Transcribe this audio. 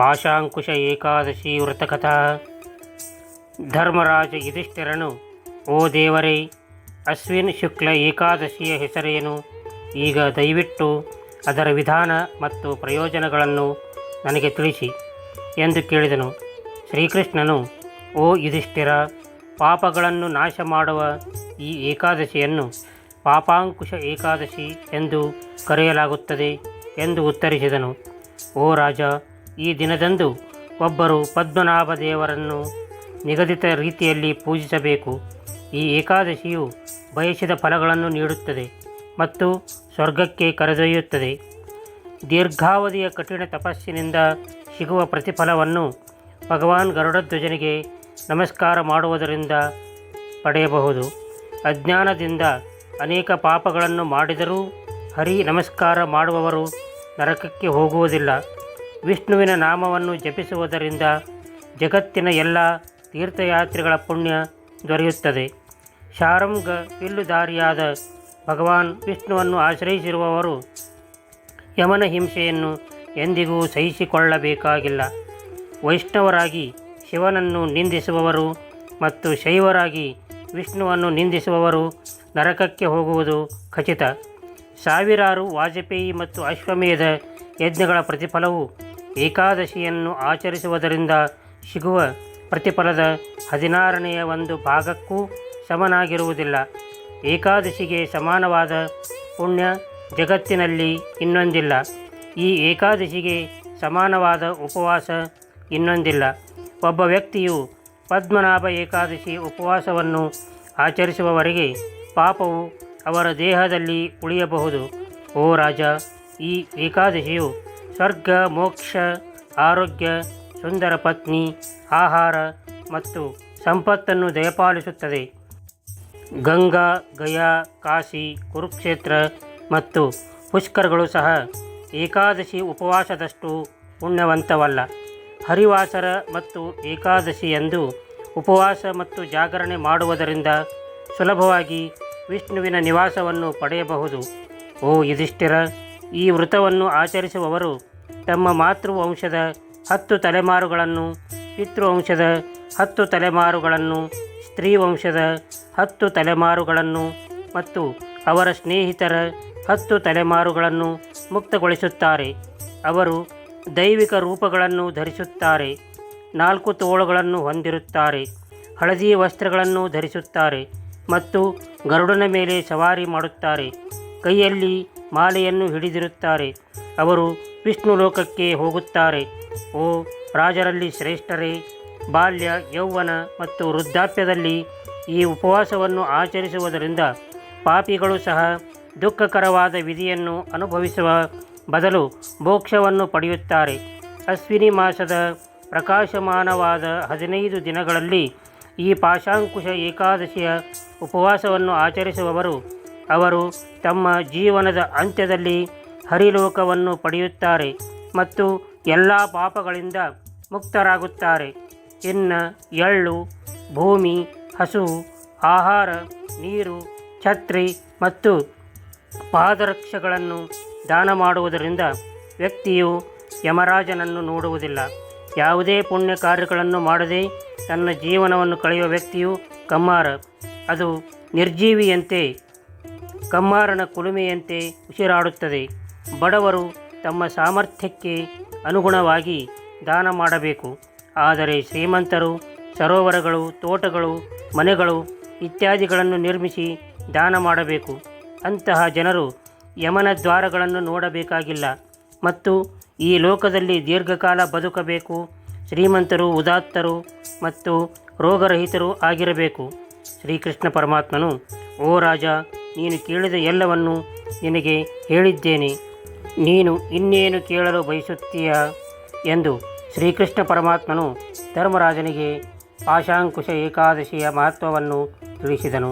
ಪಾಶಾಂಕುಶ ಏಕಾದಶಿ ವ್ರತಕಥಾ. ಧರ್ಮರಾಜ ಯುಧಿಷ್ಠಿರನು, ಓ ದೇವರೇ, ಅಶ್ವಿನ್ ಶುಕ್ಲ ಏಕಾದಶಿಯ ಹೆಸರೇನು? ಈಗ ದಯವಿಟ್ಟು ಅದರ ವಿಧಾನ ಮತ್ತು ಪ್ರಯೋಜನಗಳನ್ನು ನನಗೆ ತಿಳಿಸಿ ಎಂದು ಕೇಳಿದನು. ಶ್ರೀಕೃಷ್ಣನು, ಓ ಯುಧಿಷ್ಠಿರ, ಪಾಪಗಳನ್ನು ನಾಶ ಮಾಡುವ ಈ ಏಕಾದಶಿಯನ್ನು ಪಾಪಾಂಕುಶ ಏಕಾದಶಿ ಎಂದು ಕರೆಯಲಾಗುತ್ತದೆ ಎಂದು ಉತ್ತರಿಸಿದನು. ಓ ರಾಜ, ಈ ದಿನದಂದು ಒಬ್ಬರು ಪದ್ಮನಾಭ ದೇವರನ್ನು ನಿಗದಿತ ರೀತಿಯಲ್ಲಿ ಪೂಜಿಸಬೇಕು. ಈ ಏಕಾದಶಿಯು ಬಯಸಿದ ಫಲಗಳನ್ನು ನೀಡುತ್ತದೆ ಮತ್ತು ಸ್ವರ್ಗಕ್ಕೆ ಕರೆದೊಯ್ಯುತ್ತದೆ. ದೀರ್ಘಾವಧಿಯ ಕಠಿಣ ತಪಸ್ಸಿನಿಂದ ಸಿಗುವ ಪ್ರತಿಫಲವನ್ನು ಭಗವಾನ್ ಗರುಡಧ್ವಜನಿಗೆ ನಮಸ್ಕಾರ ಮಾಡುವುದರಿಂದ ಪಡೆಯಬಹುದು. ಅಜ್ಞಾನದಿಂದ ಅನೇಕ ಪಾಪಗಳನ್ನು ಮಾಡಿದರೂ ಹರಿ ನಮಸ್ಕಾರ ಮಾಡುವವರು ನರಕಕ್ಕೆ ಹೋಗುವುದಿಲ್ಲ. ವಿಷ್ಣುವಿನ ನಾಮವನ್ನು ಜಪಿಸುವುದರಿಂದ ಜಗತ್ತಿನ ಎಲ್ಲ ತೀರ್ಥಯಾತ್ರೆಗಳ ಪುಣ್ಯ ದೊರೆಯುತ್ತದೆ. ಶಾರಂಗ ಬಿಲ್ಲುಧಾರಿಯಾದ ಭಗವಾನ್ ವಿಷ್ಣುವನ್ನು ಆಶ್ರಯಿಸಿರುವವರು ಯಮನ ಹಿಂಸೆಯನ್ನು ಎಂದಿಗೂ ಸಹಿಸಿಕೊಳ್ಳಬೇಕಾಗಿಲ್ಲ. ವೈಷ್ಣವರಾಗಿ ಶಿವನನ್ನು ನಿಂದಿಸುವವರು ಮತ್ತು ಶೈವರಾಗಿ ವಿಷ್ಣುವನ್ನು ನಿಂದಿಸುವವರು ನರಕಕ್ಕೆ ಹೋಗುವುದು ಖಚಿತ. ಸಾವಿರಾರು ವಾಜಪೇಯಿ ಮತ್ತು ಅಶ್ವಮೇಧ ಯಜ್ಞಗಳ ಪ್ರತಿಫಲವು ಏಕಾದಶಿಯನ್ನು ಆಚರಿಸುವುದರಿಂದ ಸಿಗುವ ಪ್ರತಿಫಲದ 16ನೇ 1 ಭಾಗಕ್ಕೂ ಸಮನಾಗಿರುವುದಿಲ್ಲ. ಏಕಾದಶಿಗೆ ಸಮಾನವಾದ ಪುಣ್ಯ ಜಗತ್ತಿನಲ್ಲಿ ಇನ್ನೊಂದಿಲ್ಲ. ಈ ಏಕಾದಶಿಗೆ ಸಮಾನವಾದ ಉಪವಾಸ ಇನ್ನೊಂದಿಲ್ಲ. ಒಬ್ಬ ವ್ಯಕ್ತಿಯು ಪದ್ಮನಾಭ ಏಕಾದಶಿ ಉಪವಾಸವನ್ನು ಆಚರಿಸುವವರೆಗೆ ಪಾಪವು ಅವರ ದೇಹದಲ್ಲಿ ಉಳಿಯಬಹುದು. ಓ ರಾಜ, ಈ ಏಕಾದಶಿಯು ಸ್ವರ್ಗ, ಮೋಕ್ಷ, ಆರೋಗ್ಯ, ಸುಂದರ ಪತ್ನಿ, ಆಹಾರ ಮತ್ತು ಸಂಪತ್ತನ್ನು ದಯಪಾಲಿಸುತ್ತದೆ. ಗಂಗಾ, ಗಯಾ, ಕಾಶಿ, ಕುರುಕ್ಷೇತ್ರ ಮತ್ತು ಪುಷ್ಕರಗಳು ಸಹ ಏಕಾದಶಿ ಉಪವಾಸದಷ್ಟು ಪುಣ್ಯವಂತವಲ್ಲ. ಹರಿವಾಸರ ಮತ್ತು ಏಕಾದಶಿಯಂದು ಉಪವಾಸ ಮತ್ತು ಜಾಗರಣೆ ಮಾಡುವುದರಿಂದ ಸುಲಭವಾಗಿ ವಿಷ್ಣುವಿನ ನಿವಾಸವನ್ನು ಪಡೆಯಬಹುದು. ಓ ಯುಧಿಷ್ಠಿರ, ಈ ವ್ರತವನ್ನು ಆಚರಿಸುವವರು ತಮ್ಮ ಮಾತೃವಂಶದ 10 ತಲೆಮಾರುಗಳನ್ನು, ಪಿತೃವಂಶದ 10 ತಲೆಮಾರುಗಳನ್ನು, ಸ್ತ್ರೀವಂಶದ 10 ತಲೆಮಾರುಗಳನ್ನು ಮತ್ತು ಅವರ ಸ್ನೇಹಿತರ 10 ತಲೆಮಾರುಗಳನ್ನು ಮುಕ್ತಗೊಳಿಸುತ್ತಾರೆ. ಅವರು ದೈವಿಕ ರೂಪಗಳನ್ನು ಧರಿಸುತ್ತಾರೆ, 4 ತೋಳುಗಳನ್ನು ಹೊಂದಿರುತ್ತಾರೆ, ಹಳದಿ ವಸ್ತ್ರಗಳನ್ನು ಧರಿಸುತ್ತಾರೆ ಮತ್ತು ಗರುಡನ ಮೇಲೆ ಸವಾರಿ ಮಾಡುತ್ತಾರೆ. ಕೈಯಲ್ಲಿ ಮಾಲೆಯನ್ನು ಹಿಡಿದಿರುತ್ತಾರೆ. ಅವರು ವಿಷ್ಣು ಲೋಕಕ್ಕೆ ಹೋಗುತ್ತಾರೆ. ಓ ರಾಜರಲ್ಲಿ ಶ್ರೇಷ್ಠರೇ, ಬಾಲ್ಯ, ಯೌವನ ಮತ್ತು ವೃದ್ಧಾಪ್ಯದಲ್ಲಿ ಈ ಉಪವಾಸವನ್ನು ಆಚರಿಸುವುದರಿಂದ ಪಾಪಿಗಳು ಸಹ ದುಃಖಕರವಾದ ವಿಧಿಯನ್ನು ಅನುಭವಿಸುವ ಬದಲು ಮೋಕ್ಷವನ್ನು ಪಡೆಯುತ್ತಾರೆ. ಅಶ್ವಿನಿ ಮಾಸದ ಪ್ರಕಾಶಮಾನವಾದ 15 ದಿನಗಳಲ್ಲಿ ಈ ಪಾಶಾಂಕುಶ ಏಕಾದಶಿಯ ಉಪವಾಸವನ್ನು ಆಚರಿಸುವವರು ಅವರು ತಮ್ಮ ಜೀವನದ ಅಂತ್ಯದಲ್ಲಿ ಹರಿಲೋಕವನ್ನು ಪಡೆಯುತ್ತಾರೆ ಮತ್ತು ಎಲ್ಲ ಪಾಪಗಳಿಂದ ಮುಕ್ತರಾಗುತ್ತಾರೆ. ಇನ್ನು ಎಳ್ಳು, ಭೂಮಿ, ಹಸುವು, ಆಹಾರ, ನೀರು, ಛತ್ರಿ ಮತ್ತು ಪಾದರಕ್ಷೆಗಳನ್ನು ದಾನ ಮಾಡುವುದರಿಂದ ವ್ಯಕ್ತಿಯು ಯಮರಾಜನನ್ನು ನೋಡುವುದಿಲ್ಲ. ಯಾವುದೇ ಪುಣ್ಯ ಕಾರ್ಯಗಳನ್ನು ಮಾಡದೆ ತನ್ನ ಜೀವನವನ್ನು ಕಳೆಯುವ ವ್ಯಕ್ತಿಯು ಕಮ್ಮಾರ. ಅದು ನಿರ್ಜೀವಿಯಂತೆ, ಕಮ್ಮಾರನ ಕುಲುಮೆಯಂತೆ ಉಸಿರಾಡುತ್ತದೆ. ಬಡವರು ತಮ್ಮ ಸಾಮರ್ಥ್ಯಕ್ಕೆ ಅನುಗುಣವಾಗಿ ದಾನ ಮಾಡಬೇಕು. ಆದರೆ ಶ್ರೀಮಂತರು ಸರೋವರಗಳು, ತೋಟಗಳು, ಮನೆಗಳು ಇತ್ಯಾದಿಗಳನ್ನು ನಿರ್ಮಿಸಿ ದಾನ ಮಾಡಬೇಕು. ಅಂತಹ ಜನರು ಯಮನ ದ್ವಾರಗಳನ್ನು ನೋಡಬೇಕಾಗಿಲ್ಲ ಮತ್ತು ಈ ಲೋಕದಲ್ಲಿ ದೀರ್ಘಕಾಲ ಬದುಕಬೇಕು. ಶ್ರೀಮಂತರು, ಉದಾತ್ತರು ಮತ್ತು ರೋಗರಹಿತರು ಆಗಿರಬೇಕು. ಶ್ರೀಕೃಷ್ಣ ಪರಮಾತ್ಮನು, ಓ ರಾಜ, ನೀನು ಕೇಳಿದ ಎಲ್ಲವನ್ನು ನಿನಗೆ ಹೇಳಿದ್ದೇನೆ. ನೀನು ಇನ್ನೇನು ಕೇಳಲು ಬಯಸುತ್ತೀಯಾ ಎಂದು ಶ್ರೀಕೃಷ್ಣ ಪರಮಾತ್ಮನು ಧರ್ಮರಾಜನಿಗೆ ಪಾಶಾಂಕುಶ ಏಕಾದಶಿಯ ಮಹತ್ವವನ್ನು ತಿಳಿಸಿದನು.